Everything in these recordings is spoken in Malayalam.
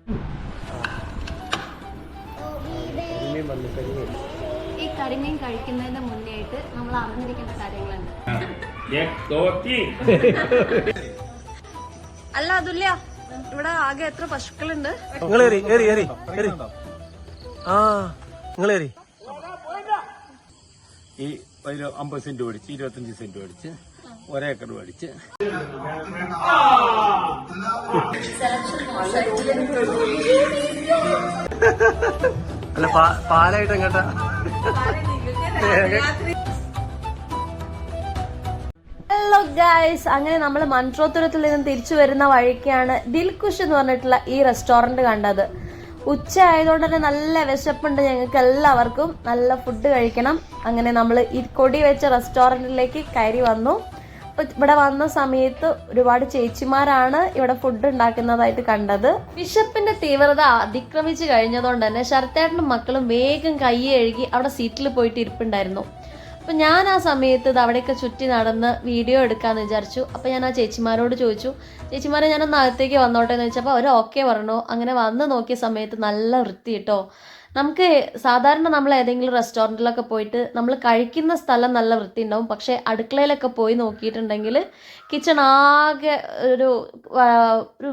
ഈ കരിമീൻ കഴിക്കുന്നതിന്റെ മുന്നേ ആയിട്ട് നമ്മൾ അറിഞ്ഞിരിക്കേണ്ട കാര്യങ്ങളുണ്ട്. അല്ല അതുല്യ, ഇവിടെ ആകെ എത്ര പശുക്കളുണ്ട്? ഈ 50 സെന്റ് മേടിച്ച് 25 സെന്റ് മേടിച്ച് ഒരേക്കർ മേടിച്ച് അല്ല പാലായിട്ട് എങ്ങോട്ടാ? ഹലോ ഗൈസ്, അങ്ങനെ നമ്മൾ മൺട്രോത്തുരത്തിൽ നിന്ന് തിരിച്ചു വരുന്ന വഴിക്കാണ് ദിൽഖുഷ് എന്ന് പറഞ്ഞിട്ടുള്ള ഈ റെസ്റ്റോറന്റ് കണ്ടത്. ഉച്ച ആയതുകൊണ്ട് തന്നെ നല്ല വിശപ്പുണ്ട് ഞങ്ങൾക്ക് എല്ലാവർക്കും, നല്ല ഫുഡ് കഴിക്കണം. അങ്ങനെ നമ്മൾ ഈ കൊടി വെച്ച റെസ്റ്റോറൻറ്റിലേക്ക് കയറി വന്നു. അപ്പോൾ ഇവിടെ വന്ന സമയത്ത് ഒരുപാട് ചേച്ചിമാരാണ് ഇവിടെ ഫുഡ് ഉണ്ടാക്കുന്നതായിട്ട് കണ്ടത്. വിശപ്പിന്റെ തീവ്രത അതിക്രമിച്ച് കഴിഞ്ഞതുകൊണ്ട് തന്നെ ശരത്തേട്ടനും മക്കളും വേഗം കൈ കഴുകി അവിടെ സീറ്റിൽ പോയിട്ട് ഇരിപ്പുണ്ടായിരുന്നു. അപ്പം ഞാൻ ആ സമയത്ത് ഇത് അവിടെയൊക്കെ ചുറ്റി നടന്ന് വീഡിയോ എടുക്കാമെന്ന് വിചാരിച്ചു. അപ്പം ഞാൻ ആ ചേച്ചിമാരോട് ചോദിച്ചു, ചേച്ചിമാരെ ഞാനൊന്ന് അകത്തേക്ക് വന്നോട്ടെ എന്ന് ചോദിച്ചപ്പോൾ അവർ ഓക്കെ പറഞ്ഞു. അങ്ങനെ വന്ന് നോക്കിയ സമയത്ത് നല്ല വൃത്തി കേട്ടോ. നമുക്ക് സാധാരണ നമ്മൾ ഏതെങ്കിലും റെസ്റ്റോറൻറ്റിലൊക്കെ പോയിട്ട് നമ്മൾ കഴിക്കുന്ന സ്ഥലം നല്ല വൃത്തി ഉണ്ടാവും, പക്ഷേ അടുക്കളയിലൊക്കെ പോയി നോക്കിയിട്ടുണ്ടെങ്കിൽ കിച്ചൺ ആകെ ഒരു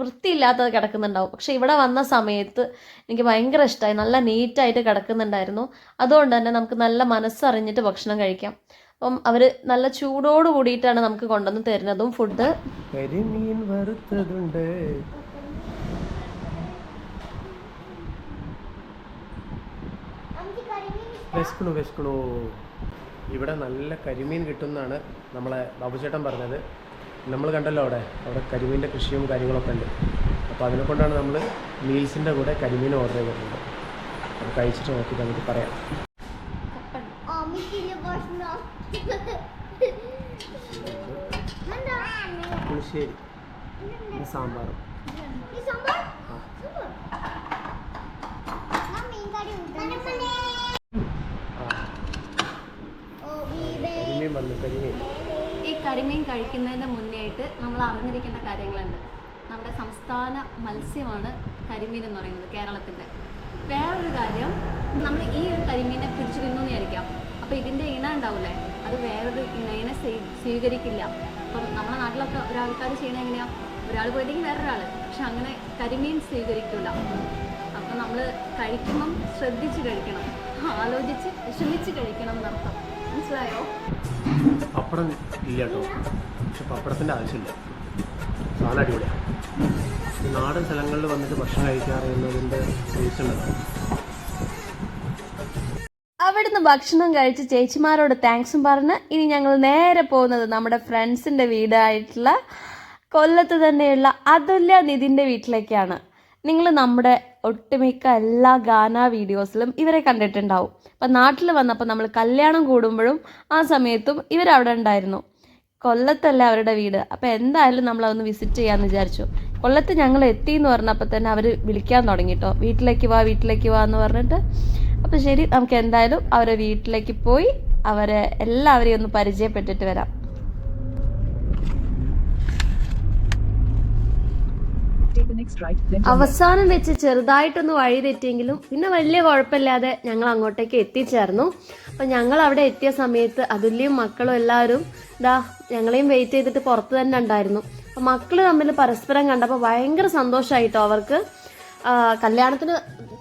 വൃത്തിയില്ലാത്തത് കിടക്കുന്നുണ്ടാവും. പക്ഷേ ഇവിടെ വന്ന സമയത്ത് എനിക്ക് ഭയങ്കര ഇഷ്ടമായി, നല്ല നീറ്റായിട്ട് കിടക്കുന്നുണ്ടായിരുന്നു. അതുകൊണ്ട് തന്നെ നമുക്ക് നല്ല മനസ്സറിഞ്ഞിട്ട് ഭക്ഷണം കഴിക്കാം. അപ്പം അവർ നല്ല ചൂടോട് കൂടിയിട്ടാണ് നമുക്ക് കൊണ്ടുവന്ന് തരുന്നതും ഫുഡ്. കരിമീൻ വറുത്തതുണ്ട്. വിശക്കണു. ഇവിടെ നല്ല കരിമീൻ കിട്ടുമെന്നാണ് നമ്മളെ ബാബുചേട്ടൻ പറഞ്ഞത്. നമ്മൾ കണ്ടല്ലോ അവിടെ കരിമീൻ്റെ കൃഷിയും കാര്യങ്ങളൊക്കെ ഉണ്ട്. അപ്പോൾ അതിനെ കൊണ്ടാണ് നമ്മൾ മീൽസിൻ്റെ കൂടെ കരിമീൻ ഓർഡർ ചെയ്തിട്ടുണ്ട്. അത് കഴിച്ചിട്ട് നോക്കിയിട്ട് നമുക്ക് പറയാം. പുളിശ്ശേരി, സാമ്പാറും. ഈ കരിമീൻ കഴിക്കുന്നതിന്റെ മുന്നേ ആയിട്ട് നമ്മൾ അറിഞ്ഞിരിക്കേണ്ട കാര്യങ്ങളുണ്ട്. നമ്മുടെ സംസ്ഥാന മത്സ്യമാണ് കരിമീൻ എന്ന് പറയുന്നത്, കേരളത്തിന്റെ. വേറൊരു കാര്യം, നമ്മൾ ഈ ഒരു കരിമീനെ പിടിച്ചു തിന്നു വിചാരിക്കാം, അപ്പൊ ഇതിന്റെ ഇണ ഉണ്ടാവില്ലേ, അത് വേറൊരു ഇണയെ സ്വീകരിക്കില്ല. അപ്പം നമ്മുടെ നാട്ടിലൊക്കെ ഒരാൾക്കാർ ചെയ്യണ എങ്ങനെയാ, ഒരാൾ പോയില്ലെങ്കിൽ വേറൊരാള്, പക്ഷെ അങ്ങനെ കരിമീൻ സ്വീകരിക്കില്ല. അപ്പം നമ്മൾ കഴിക്കുമ്പം ശ്രദ്ധിച്ച് കഴിക്കണം, ആലോചിച്ച് വിഷമിച്ച് കഴിക്കണം എന്നർത്ഥം. മനസ്സിലായോ? പപ്പടം ഇല്ല കേട്ടോ, പക്ഷെ പപ്പടത്തിൻ്റെ ആവശ്യമില്ല. സാധനം അടിപൊളിയാണ്. നാടൻ സ്ഥലങ്ങളിൽ വന്നിട്ട് ഭക്ഷണം കഴിക്കാറുള്ളതിൻ്റെ ടേസ്റ്റ് ഉണ്ടാവും. അവിടുന്ന് ഭക്ഷണം കഴിച്ച് ചേച്ചിമാരോട് താങ്ക്സും പറഞ്ഞ് ഇനി ഞങ്ങൾ നേരെ പോകുന്നത് നമ്മുടെ ഫ്രണ്ട്സിൻ്റെ വീടായിട്ടുള്ള കൊല്ലത്ത് തന്നെയുള്ള അതുല്യ നിതിൻ്റെ വീട്ടിലേക്കാണ്. നിങ്ങൾ നമ്മുടെ ഒട്ടുമിക്ക എല്ലാ ഗാന വീഡിയോസിലും ഇവരെ കണ്ടിട്ടുണ്ടാവും. അപ്പം നാട്ടിൽ വന്നപ്പോൾ നമ്മൾ കല്യാണം കൂടുമ്പോഴും ആ സമയത്തും ഇവരവിടെ ഉണ്ടായിരുന്നു. കൊല്ലത്തല്ല അവരുടെ വീട്. അപ്പോൾ എന്തായാലും നമ്മളതൊന്ന് വിസിറ്റ് ചെയ്യാമെന്ന് വിചാരിച്ചു. കൊല്ലത്ത് ഞങ്ങൾ എത്തി എന്ന് പറഞ്ഞപ്പോൾ തന്നെ അവർ വിളിക്കാൻ തുടങ്ങി കേട്ടോ, വീട്ടിലേക്ക് വാ എന്ന് പറഞ്ഞിട്ട്. അപ്പോൾ ശരി, നമുക്ക് എന്തായാലും അവരെ വീട്ടിലേക്ക് പോയി അവരെ എല്ലാവരെയും ഒന്ന് പരിചയപ്പെട്ടിട്ട് വരാം. അവസാനം വെച്ച് ചെറുതായിട്ടൊന്ന് വഴി തെറ്റിയെങ്കിലും പിന്നെ വലിയ കുഴപ്പമില്ലാതെ ഞങ്ങൾ അങ്ങോട്ടേക്ക് എത്തിച്ചേർന്നു. അപ്പം ഞങ്ങൾ അവിടെ എത്തിയ സമയത്ത് അതുല്യം മക്കളും എല്ലാവരും ഞങ്ങളെയും വെയിറ്റ് ചെയ്തിട്ട് പുറത്ത് തന്നെ ഉണ്ടായിരുന്നു. അപ്പം മക്കൾ തമ്മിൽ പരസ്പരം കണ്ടപ്പോൾ ഭയങ്കര സന്തോഷമായിട്ടോ. അവർക്ക് കല്യാണത്തിന്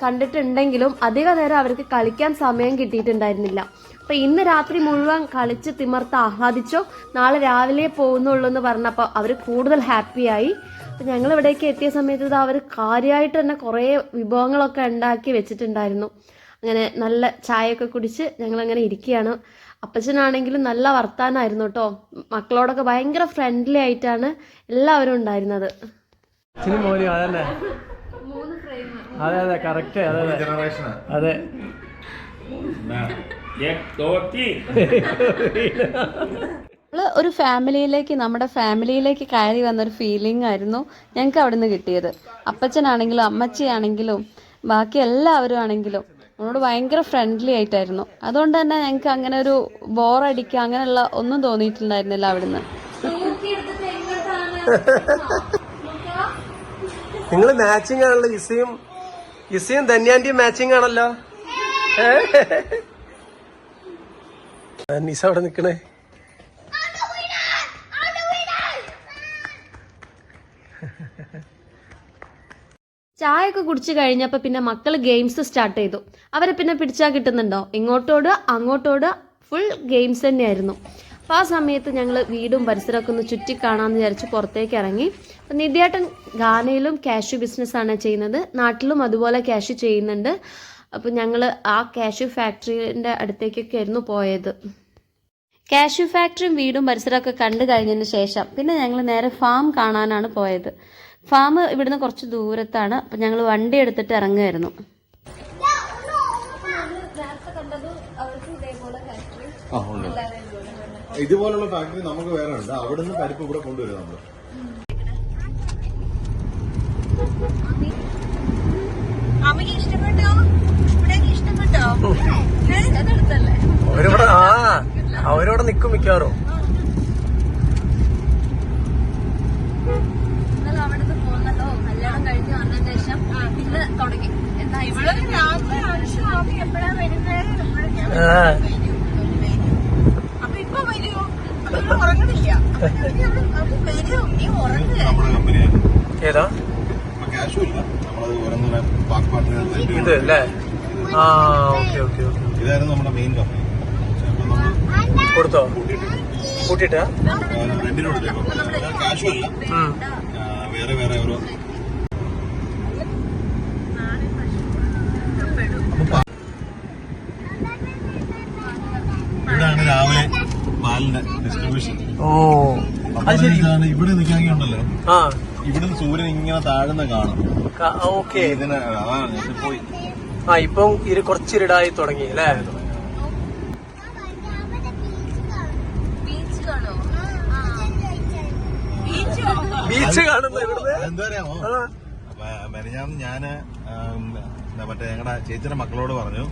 കണ്ടിട്ടുണ്ടെങ്കിലും അധിക നേരം അവർക്ക് കളിക്കാൻ സമയം കിട്ടിയിട്ടുണ്ടായിരുന്നില്ല. അപ്പം ഇന്ന് രാത്രി മുഴുവൻ കളിച്ച് തിമർത്ത് ആഹ്ലാദിച്ചോ, നാളെ രാവിലെ പോകുന്നുള്ളൂ എന്ന് പറഞ്ഞപ്പോൾ അവർ കൂടുതൽ ഹാപ്പിയായി. അപ്പം ഞങ്ങൾ ഇവിടേക്ക് എത്തിയ സമയത്ത് അവർ കാര്യമായിട്ട് തന്നെ കുറേ വിഭവങ്ങളൊക്കെ ഉണ്ടാക്കി വെച്ചിട്ടുണ്ടായിരുന്നു. അങ്ങനെ നല്ല ചായയൊക്കെ കുടിച്ച് ഞങ്ങളങ്ങനെ ഇരിക്കുകയാണ്. അപ്പച്ചനാണെങ്കിലും നല്ല വർത്താനമായിരുന്നു കേട്ടോ. മക്കളോടൊക്കെ ഭയങ്കര ഫ്രണ്ട്ലി ആയിട്ടാണ് എല്ലാവരും ഉണ്ടായിരുന്നത്. അതെ കറക്റ്റ്. അതെ ഒരു ഫാമിലിയിലേക്ക്, നമ്മുടെ ഫാമിലിയിലേക്ക് കയറി വന്നൊരു ഫീലിംഗ് ആയിരുന്നു ഞങ്ങൾക്ക് അവിടെ നിന്ന് കിട്ടിയത്. അപ്പച്ചനാണെങ്കിലും അമ്മച്ചിയാണെങ്കിലും ബാക്കി എല്ലാവരും ആണെങ്കിലും നമ്മളോട് ഭയങ്കര ഫ്രണ്ട്ലി ആയിട്ടായിരുന്നു. അതുകൊണ്ട് തന്നെ ഞങ്ങൾക്ക് അങ്ങനെ ഒരു ബോറടിക്കുക അങ്ങനെയുള്ള ഒന്നും തോന്നിയിട്ടുണ്ടായിരുന്നില്ല അവിടുന്ന്. നിങ്ങൾ മാച്ചിങ് ആണല്ലോ, ഇസയും ധന്യാന്റിയും മാച്ചിങ് ആണല്ലോ. നിസ അവിടെ നിക്കണേ. ചായ ഒക്കെ കുടിച്ചു കഴിഞ്ഞപ്പോൾ പിന്നെ മക്കൾ ഗെയിംസ് സ്റ്റാർട്ട് ചെയ്തു. അവരെ പിന്നെ പിടിച്ചാൽ കിട്ടുന്നുണ്ടോ? ഇങ്ങോട്ടോടുക അങ്ങോട്ടോടുക, ഫുൾ ഗെയിംസ് തന്നെയായിരുന്നു. അപ്പോൾ ആ സമയത്ത് ഞങ്ങൾ വീടും പരിസരമൊക്കെ ഒന്ന് ചുറ്റി കാണാമെന്ന് വിചാരിച്ച് പുറത്തേക്ക് ഇറങ്ങി. അപ്പം നിധിയേട്ടൻ ഗാനയിലും കാഷ്യൂ ബിസിനസ്സാണ് ചെയ്യുന്നത്, നാട്ടിലും അതുപോലെ കാഷ്യൂ ചെയ്യുന്നുണ്ട്. അപ്പോൾ ഞങ്ങൾ ആ കാഷ്യൂ ഫാക്ടറിൻ്റെ അടുത്തേക്കൊക്കെ ആയിരുന്നു പോയത്. കാഷ്യൂ ഫാക്ടറിയും വീടും പരിസരമൊക്കെ കണ്ടു കഴിഞ്ഞതിന് ശേഷം പിന്നെ ഞങ്ങൾ നേരെ ഫാം കാണാനാണ് പോയത്. ഫാം ഇവിടുന്ന് കുറച്ച് ദൂരത്താണ്. അപ്പം ഞങ്ങൾ വണ്ടി എടുത്തിട്ട് ഇറങ്ങുമായിരുന്നു. ഇതുപോലുള്ള ഫാക്ടറി നമുക്ക് വേറെ ഉണ്ട്. അവിടുന്ന് പരിപ്പ് ഇവിടെ കൊണ്ടുവരും നമ്മള്. അവരോടെ നിക്കും മിക്കവാറും. അവിടുന്ന് പോകുന്നല്ലോ കല്യാണം കഴിഞ്ഞ് വന്നതിന് ശേഷം പിന്നെ തുടങ്ങി. എന്നാ ഇവിടെ എപ്പോഴാ വരുന്നത്? അപ്പൊ ഇപ്പൊ വരുമോ? ഉറങ്ങണില്ല. വരും, നീ ഉറങ്ങുക. ഏതാ ക്യാഷും ഇല്ല, നമ്മളത് ഓരോന്നിനെ പാക്ക് ഇത് അല്ലേ? ആ, ഓക്കെ ഓക്കെ ഓക്കെ. ഇതായിരുന്നു നമ്മുടെ മെയിൻ കമ്പനി. കൊടുത്തോ? കൂട്ടിട്ടാ റെന്റിനോട് ക്യാഷും അല്ല, വേറെ വേറെ ഓരോ. ഇവിടാണ് രാവിലെ പാലിന്റെ ഡിസ്ട്രിബ്യൂഷൻ. ഓ, ഇതാണ്. ഇവിടെ നിൽക്കാമെങ്കിൽ ഉണ്ടല്ലോ, ഇവിടുന്ന് സൂര്യൻ ഇങ്ങനെ താഴ്ന്ന കാണും. ഓക്കെ. ഇതിന് അതാണ് പോയി. ഇപ്പം കുറച്ചിരിടായി തുടങ്ങി അല്ലേ? ബീച്ച് കാണുന്നു ഇവിടുന്ന്. എന്താ പറയാമോ, മെനഞ്ഞാന്ന് ഞാന് മറ്റേ ഞങ്ങളുടെ ചേച്ചിയുടെ മക്കളോട് പറഞ്ഞു,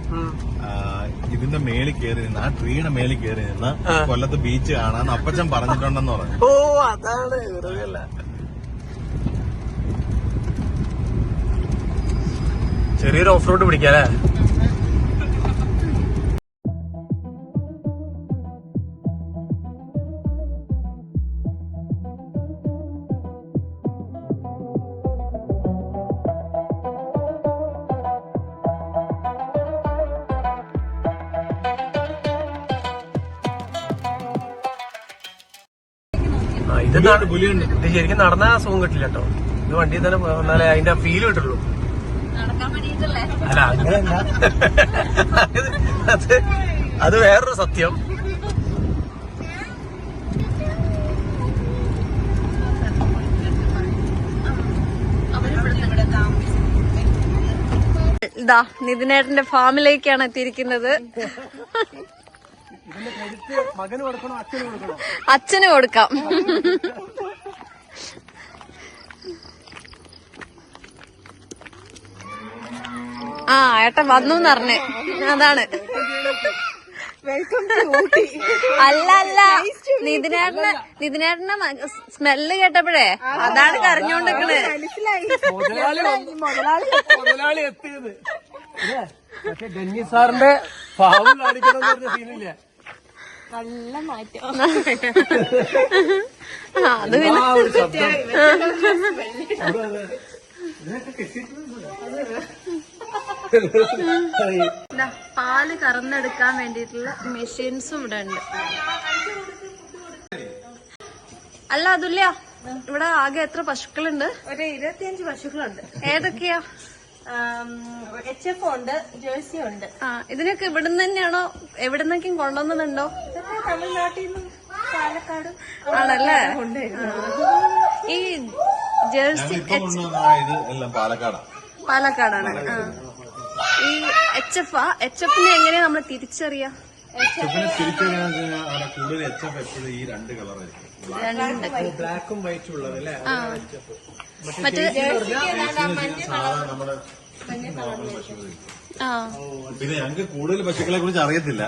ഇതിന്റെ മേളിൽ കയറി നിന്ന്, ആ ട്രീയുടെ മേളിൽ കയറി നിന്ന് കൊല്ലത്ത് ബീച്ച് കാണാന്ന് അപ്പച്ചൻ പറഞ്ഞിട്ടുണ്ടെന്ന് പറഞ്ഞു. ഓ, അതാണ് വെറുതെയല്ല. ചെറിയൊരു ഓഫ് റോഡ് പിടിക്കാല്ലേ? ഇത് ശരിക്കും നടന്ന സുഖം കിട്ടില്ല കേട്ടോ. ഇത് വണ്ടിയിൽ തന്നെ വന്നാലേ അതിന്റെ ഫീൽ കിട്ടുള്ളൂ. അല്ല, അങ്ങനെയല്ല, അത് വേറൊരു സത്യം. ഇതാ നിതിനേട്ടന്റെ ഫാമിലേക്കാണ് എത്തിയിരിക്കുന്നത്. അച്ഛന് കൊടുക്കാം. ആ, ഏട്ടൻ വന്നു പറഞ്ഞേ, അതാണ്. അല്ല അല്ല, നിതിനേട്ടന്റെ സ്മെല്ല് കേട്ടപ്പോഴേ അതാണ് കരഞ്ഞോണ്ടിരിക്കണേ. മുതലാളി എത്തിയത് ഡെന്നി സാറിന്റെ പാവം കാണിക്കണം സീനില്ല. നല്ല മാറ്റം. അത് പാല് കറന്നെടുക്കാൻ വേണ്ടിയിട്ടുള്ള മെഷീൻസും ഇവിടെ ഉണ്ട്. അല്ല അതുല്ല, ഇവിടെ ആകെ എത്ര പശുക്കളുണ്ട്? ഒരു 25 പശുക്കളുണ്ട്. ഏതൊക്കെയാ? HF ഉണ്ട്, ജേഴ്സി ഉണ്ട്. ഇതിനൊക്കെ ഇവിടുന്ന് തന്നെയാണോ, എവിടുന്നൊക്കെയും കൊണ്ടുവന്നുണ്ടോ? ഇതൊക്കെ തമിഴ്നാട്ടിൽ നിന്നും പാലക്കാട് ആണല്ലേ? ഈ ജേഴ്സി എല്ലാം പാലക്കാടാണ്. പാലക്കാടാണ്. ഈ HFനെ എങ്ങനെയാ നമ്മൾ തിരിച്ചറിയാ? കൂടുതൽ HF എപ്പോഴും ഈ രണ്ട് കളറായിരിക്കും, ബ്ലാക്കും വൈറ്റും ഉള്ളത് അല്ലേ? മറ്റേ നമ്മുടെ പിന്നെ ഞങ്ങൾക്ക് കൂടുതൽ പശുക്കളെ കുറിച്ച് അറിയത്തില്ല.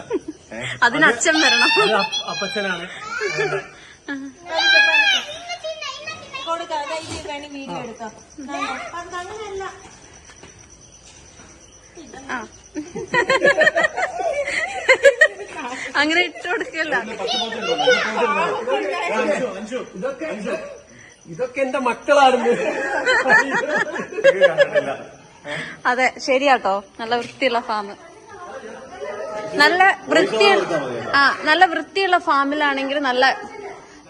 അതിന് അച്ഛൻ വരണം. അപ്പച്ചനാണ്. വേണി വീഡിയോ എടുക്കാം. അങ്ങനെയല്ല. അങ്ങനെ ഇട്ട് കൊടുക്കല്ല. ഇതൊക്കെ എന്റെ മക്കളാണെന്ന്. അതെ ശരിയാട്ടോ. നല്ല വൃത്തിയുള്ള ഫാം, നല്ല നല്ല വൃത്തിയുള്ള ഫാമിലാണെങ്കിൽ നല്ല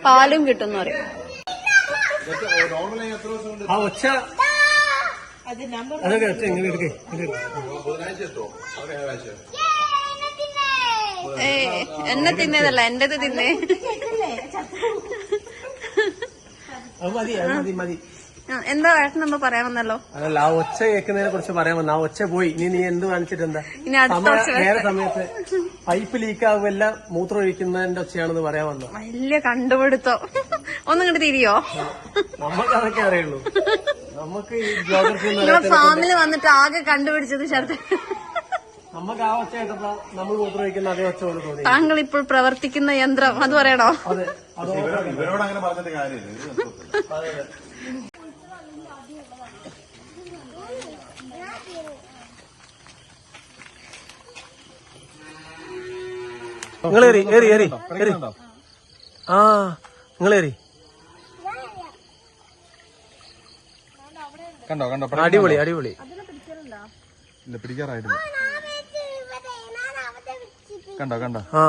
പാലും കിട്ടും പറയും. ആ ഒച്ച അതൊക്കെ എങ്ങനെ എടുക്കേ? എന്നെ തിന്നതല്ല, എന്റേത് തിന്നേ. അത് മതി, അത് മതി, മതി. എന്താ ഏട്ടൻ നമ്മൾ പറയാൻ വന്നല്ലോ. അതല്ല, ആ ഒച്ച കേൾക്കുന്നതിനെ കുറിച്ച് പറയാൻ വന്ന. ആ ഒച്ച പോയി. നീ എന്ത് കാണിച്ചിട്ടെന്താ? ഇനി അടുത്ത നേരെ സമയത്ത് പൈപ്പ് ലീക്ക് ആവുമല്ല മൂത്രം ഒഴിക്കുന്നതിന്റെ ഒച്ചയാണെന്ന് പറയാൻ വന്നു. വലിയ കണ്ടുപിടുത്തോ. ഒന്നും ഇങ്ങോട്ട് തിരിയോ? നമുക്ക് അതൊക്കെ അറിയുള്ളൂ. നമുക്ക് ഈ ജോഗ്രഫി ഫാമില് വന്നിട്ട് ആകെ കണ്ടുപിടിച്ചത് ശരത്. നമുക്ക് ആ ഒച്ച കേട്ടപ്പോ നമ്മൾ മൂത്രം ഒഴിക്കുന്ന അതേ ഒച്ച പോലെ തോന്നി. താങ്കൾ ഇപ്പോൾ പ്രവർത്തിക്കുന്ന യന്ത്രം അത് പറയണോ? അതെ, അതോ ഇവരോട് അങ്ങനെ പറഞ്ഞിട്ട് കാര്യമില്ല. അതെ. നിങ്ങൾ ഏറി ഏറി ഏറി ഏറി. ആ നിങ്ങൾ ഏറി. കണ്ടോ കണ്ടോ? അടിപൊളി അടിപൊളി. ഇല്ല, പിടിക്കാറായിട്ടില്ല. കണ്ടോ കണ്ടോ? ആ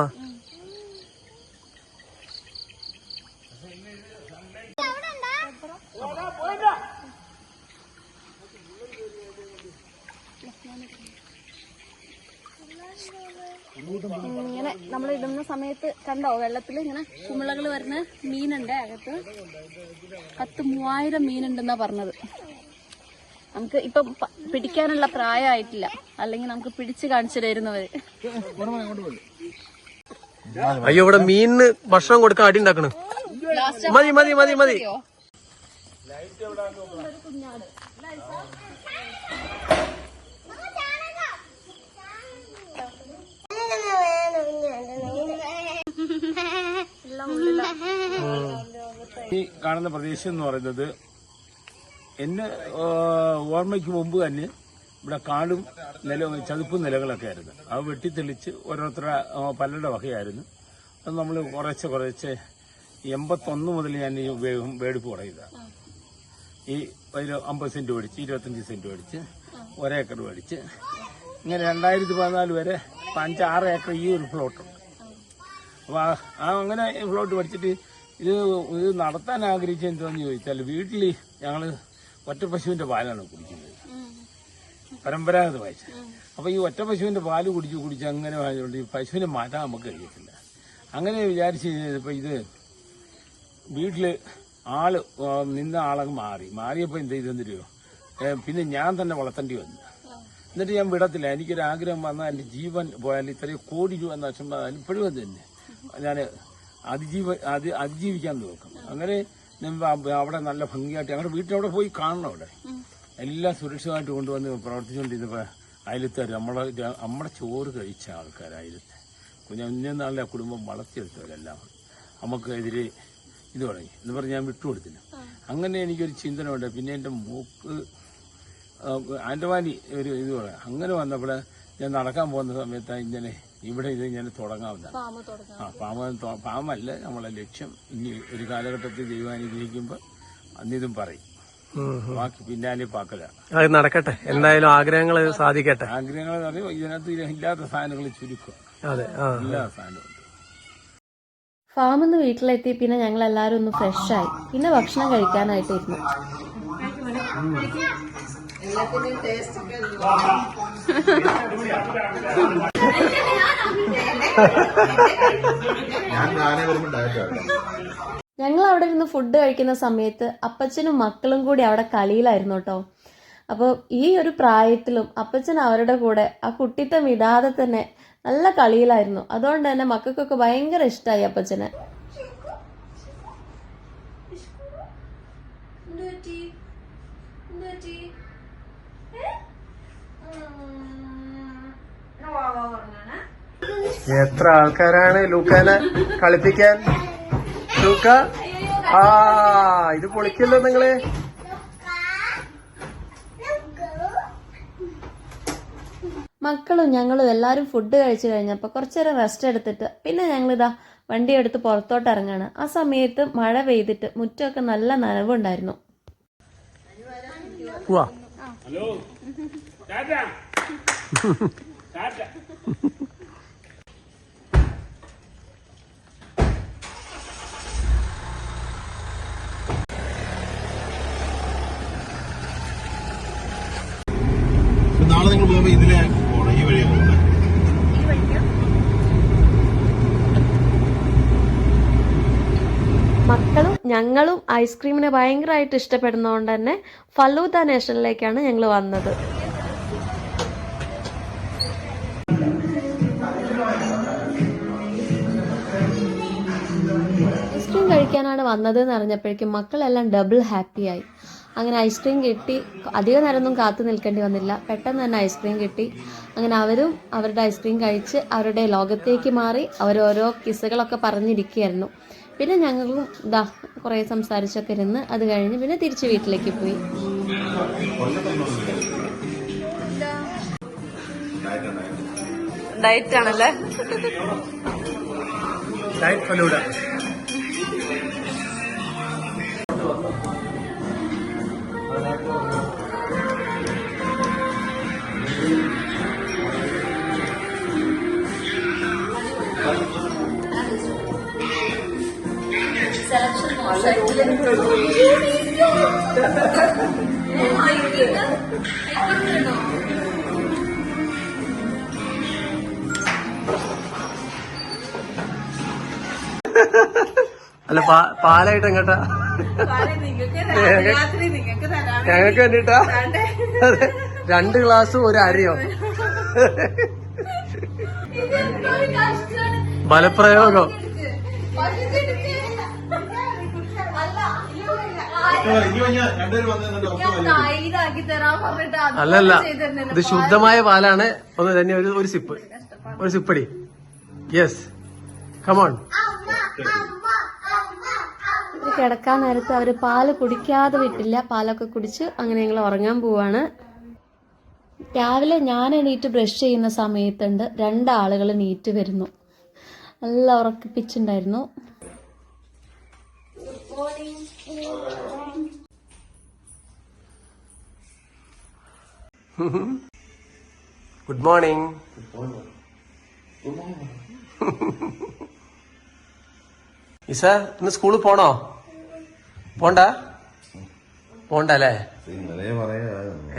ഇങ്ങനെ നമ്മൾ ഇടുന്ന സമയത്ത് കണ്ടോ വെള്ളത്തിൽ ഇങ്ങനെ കുമിളകൾ വരുന്ന മീനുണ്ട്. അകത്ത് 10,000 മീനുണ്ടെന്നാ പറഞ്ഞത്. നമുക്ക് ഇപ്പം പിടിക്കാനുള്ള പ്രായമായിട്ടില്ല, അല്ലെങ്കിൽ നമുക്ക് പിടിച്ചു കാണിച്ചു തരുന്നവര്. അയ്യോ, ഇവിടെ മീനിന് ഭക്ഷണം കൊടുക്കാൻ അടി ഉണ്ടാക്കണ്. മതി മതി മതി മതി. ഈ കാണുന്ന പ്രദേശം എന്ന് പറയുന്നത് എന്നെ ഓർമ്മയ്ക്ക് മുമ്പ് തന്നെ ഇവിടെ കാടും ചതുപ്പ് നിലകളൊക്കെ ആയിരുന്നു. അത് വെട്ടിത്തെളിച്ച് ഓരോരുത്തരുടെ പലരുടെ വകയായിരുന്നു. അത് നമ്മൾ കുറേശ്ശെ 81 മുതൽ ഞാൻ ഈ വേടിപ്പ് തുടങ്ങിയതാണ്. ഈ 50 സെന്റ് മേടിച്ച് 25 സെന്റ് മേടിച്ച് 1 ഏക്കർ മേടിച്ച് ഇങ്ങനെ 2014 വരെ 5-6 ഏക്കർ ഈ ഒരു പ്ലോട്ടുണ്ട്. അപ്പോൾ അങ്ങനെ പ്ലോട്ട് പഠിച്ചിട്ട് ഇത് നടത്താൻ ആഗ്രഹിച്ചത് എന്താണെന്ന് ചോദിച്ചാൽ, വീട്ടിൽ ഞങ്ങൾ ഒറ്റ പശുവിന്റെ പാലാണ് കുടിക്കുന്നത്, പരമ്പരാഗതമായി. അപ്പോൾ ഈ ഒറ്റ പശുവിന്റെ പാല് കുടിച്ച് അങ്ങനെ ആയതുകൊണ്ട് ഈ പശുവിനെ മാറ്റാൻ നമുക്ക് കഴിയത്തില്ല. അങ്ങനെ വിചാരിച്ച് കഴിഞ്ഞപ്പോൾ ഇത് വീട്ടിൽ നിന്ന ആളങ്ങ് മാറിയപ്പോൾ എന്ത് ചെയ്തെന്നറിയോ, പിന്നെ ഞാൻ തന്നെ വളർത്തേണ്ടി വന്നു. എന്നിട്ട് ഞാൻ വിടത്തില്ല. എനിക്കൊരാഗ്രഹം വന്നാൽ എൻ്റെ ജീവൻ പോയാൽ ഇത്രയും കോടി രൂപ നഷ്ടം ഇപ്പോഴും അത് തന്നെ ഞാൻ അതിജീവിക്കാൻ നോക്കും. അങ്ങനെ അവിടെ നല്ല ഭംഗിയായിട്ട് ഞങ്ങളുടെ വീട്ടിലവിടെ പോയി കാണണം. അവിടെ എല്ലാം സുരക്ഷിതമായിട്ട് കൊണ്ടുവന്ന് പ്രവർത്തിച്ചുകൊണ്ടിരുന്നപ്പോൾ അയലത്തുകാർ നമ്മുടെ ചോറ് കഴിച്ച ആൾക്കാരായിരുന്നു. കുഞ്ഞാളിലെ കുടുംബം വളർത്തിയെടുത്തവരെല്ലാം നമുക്കെതിരെ ഇത് തുടങ്ങി എന്ന് പറഞ്ഞ് ഞാൻ വിട്ടുകൊടുത്തില്ല. അങ്ങനെ എനിക്കൊരു ചിന്തനമുണ്ട്. പിന്നെ എൻ്റെ മൂക്ക് ആൻഡമാനി ഒരു ഇത് പറയാം. അങ്ങനെ വന്നപ്പോൾ ഞാൻ നടക്കാൻ പോകുന്ന സമയത്ത് ഇങ്ങനെ ഇവിടെ ഇത് ഞാൻ തുടങ്ങാവുന്നതാണ്. പാമല്ല നമ്മളെ ലക്ഷ്യം. ഇനി ഒരു കാലഘട്ടത്തിൽ ദൈവം അനുഗ്രഹിക്കുമ്പോൾ അന്നിതും പറയും. ബാക്കി പിന്നാലെ പാക്കല. അത് നടക്കട്ടെ, എന്തായാലും ആഗ്രഹങ്ങൾ സാധിക്കട്ടെ. ആഗ്രഹങ്ങൾ എന്ന് പറയുമ്പോൾ ഇതിനകത്ത് ഇല്ലാത്ത സാധനങ്ങൾ ചുരുക്കുക. അതെ, എല്ലാ സാധനവും. ഫാമിൽ നിന്ന് വീട്ടിലെത്തി പിന്നെ ഞങ്ങൾ എല്ലാവരും ഒന്ന് ഫ്രഷായി. പിന്നെ ഭക്ഷണം കഴിക്കാനായിട്ടിരുന്നു. ഞങ്ങൾ അവിടെ ഇരുന്ന് ഫുഡ് കഴിക്കുന്ന സമയത്ത് അപ്പച്ചനും മക്കളും കൂടി അവിടെ കളിയിലായിരുന്നു കേട്ടോ. അപ്പോൾ ഈ ഒരു പ്രായത്തിലും അപ്പച്ചൻ അവരുടെ കൂടെ ആ കുട്ടിത്തം വിടാതെ തന്നെ നല്ല കളിയിലായിരുന്നു. അതുകൊണ്ട് തന്നെ മക്കൾക്കൊക്കെ ഭയങ്കര ഇഷ്ടമായി അപ്പച്ചനെ. എത്ര ആൾക്കാരാണ് ലൂക്കാനെ കളിപ്പിക്കാൻ. ലൂക്ക ആ ഇത് പൊളിക്കല്ലോ നിങ്ങള്. മക്കളും ഞങ്ങളും എല്ലാവരും ഫുഡ് കഴിച്ചു കഴിഞ്ഞപ്പോൾ കുറച്ചു നേരം റെസ്റ്റ് എടുത്തിട്ട് പിന്നെ ഞങ്ങളിതാ വണ്ടി എടുത്ത് പുറത്തോട്ട് ഇറങ്ങാണ്. ആ സമയത്ത് മഴ പെയ്തിട്ട് മുറ്റമൊക്കെ നല്ല നനവുണ്ടായിരുന്നു. പോവാ. ഹലോ ടാറ്റ ടാറ്റ. നാളെ നിങ്ങൾ പോകുമ്പോ ഇതിലെ പോകണം, ഈ വഴിയാണ് പോകുന്നത്. മക്കളും ഞങ്ങളും ഐസ്ക്രീമിനെ ഭയങ്കരമായിട്ട് ഇഷ്ടപ്പെടുന്നതുകൊണ്ട് തന്നെ ഫലൂദ നേഷനിലേക്കാണ് ഞങ്ങൾ വന്നത്. ഐസ്ക്രീം കഴിക്കാനാണ് വന്നത് എന്ന് അറിഞ്ഞപ്പോഴേക്കും മക്കളെല്ലാം ഡബിൾ ഹാപ്പിയായി. അങ്ങനെ ഐസ്ക്രീം കിട്ടി. അധിക നേരമൊന്നും കാത്തു നിൽക്കേണ്ടി വന്നില്ല, പെട്ടെന്ന് തന്നെ ഐസ്ക്രീം കിട്ടി. അങ്ങനെ അവരും അവരുടെ ഐസ്ക്രീം കഴിച്ച് അവരുടെ ലോകത്തേക്ക് മാറി. അവരോരോ കിസ്സുകളൊക്കെ പറഞ്ഞിരിക്കുകയായിരുന്നു. പിന്നെ ഞങ്ങളും ഇതാ കുറേ സംസാരിച്ചൊക്കെ ഇരുന്ന് അത് കഴിഞ്ഞ് പിന്നെ തിരിച്ച് വീട്ടിലേക്ക് പോയി. ഡയറ്റ് ആണല്ലേ? ഡയറ്റ് ഫലൂഡ. അല്ല പാലായിട്ട് എങ്ങട്ടാ? ഞങ്ങൾക്ക് വേണ്ടിട്ടാ? 2 ഗ്ലാസും 1 അരിയോ? ബലപ്രയോഗം. അല്ലല്ല, ഇത് ശുദ്ധമായ പാലാണ്. ഒന്ന് തന്നെ ഒരു സിപ്പടി. Yes, come on. കിടക്കാൻ നേരത്ത് അവര് പാല് കുടിക്കാതെ വിട്ടില്ല. പാലൊക്കെ കുടിച്ച് അങ്ങനെ ഞങ്ങൾ ഉറങ്ങാൻ പോവാണ്. രാവിലെ ഞാൻ എണീറ്റ് ബ്രഷ് ചെയ്യുന്ന സമയത്തുണ്ട് 2 ആളുകൾ നീറ്റ് വരുന്നു. നല്ല ഉറക്കിപ്പിച്ചുണ്ടായിരുന്നു. Good morning. ഇസ ഇന്ന് സ്കൂളിൽ പോണോ? പോണ്ടല്ലേ?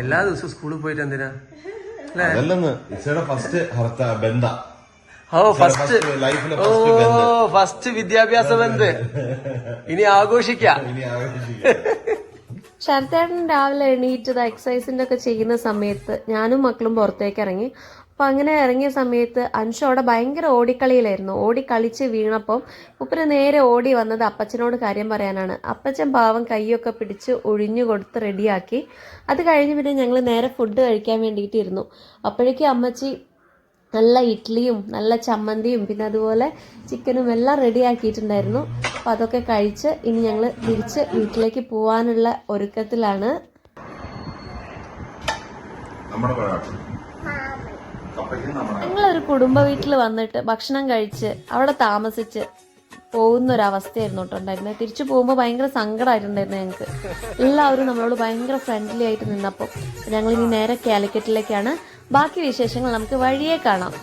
എല്ലാ ദിവസവും സ്കൂളിൽ പോയിട്ട് എന്തിനാ? ഫസ്റ്റ് വിദ്യാഭ്യാസ ബന്ദ്. ഇനി ആഘോഷിക്കാം. ശരത്തേട്ടൻ രാവിലെ എണീറ്റത് എക്സസൈസിന്റെ ഒക്കെ ചെയ്യുന്ന സമയത്ത് ഞാനും മക്കളും പുറത്തേക്ക് ഇറങ്ങി. അപ്പം അങ്ങനെ ഇറങ്ങിയ സമയത്ത് അൻഷു അവിടെ ഭയങ്കര ഓടിക്കളിയിലായിരുന്നു. ഓടിക്കളിച്ച് വീണപ്പം ഉപ്പര് നേരെ ഓടി വന്നത് അപ്പച്ചനോട് കാര്യം പറയാനാണ്. അപ്പച്ചൻ പാവം കൈയൊക്കെ പിടിച്ച് ഒഴിഞ്ഞു കൊടുത്ത് റെഡിയാക്കി. അത് കഴിഞ്ഞ് പിന്നെ ഞങ്ങൾ നേരെ ഫുഡ് കഴിക്കാൻ വേണ്ടിയിട്ടിരുന്നു. അപ്പോഴേക്കും അമ്മച്ചി നല്ല ഇഡ്ഡലിയും നല്ല ചമ്മന്തിയും പിന്നെ അതുപോലെ ചിക്കനും എല്ലാം റെഡിയാക്കിയിട്ടുണ്ടായിരുന്നു. അപ്പം അതൊക്കെ കഴിച്ച് ഇനി ഞങ്ങൾ തിരിച്ച് വീട്ടിലേക്ക് പോകാനുള്ള ഒരുക്കത്തിലാണ്. ഞങ്ങളൊരു കുടുംബ വീട്ടിൽ വന്നിട്ട് ഭക്ഷണം കഴിച്ച് അവിടെ താമസിച്ച് പോകുന്നൊരവസ്ഥയായിരുന്നു കേട്ടോ ഉണ്ടായിരുന്നത്. തിരിച്ചു പോകുമ്പോൾ ഭയങ്കര സങ്കടമായിട്ടുണ്ടായിരുന്നു ഞങ്ങൾക്ക്. എല്ലാവരും നമ്മളോട് ഭയങ്കര ഫ്രണ്ട്ലി ആയിട്ട് നിന്നപ്പോൾ ഞങ്ങളിനി നേരെ കാലിക്കറ്റിലേക്കാണ്. ബാക്കി വിശേഷങ്ങൾ നമുക്ക് വഴിയേ കാണാം.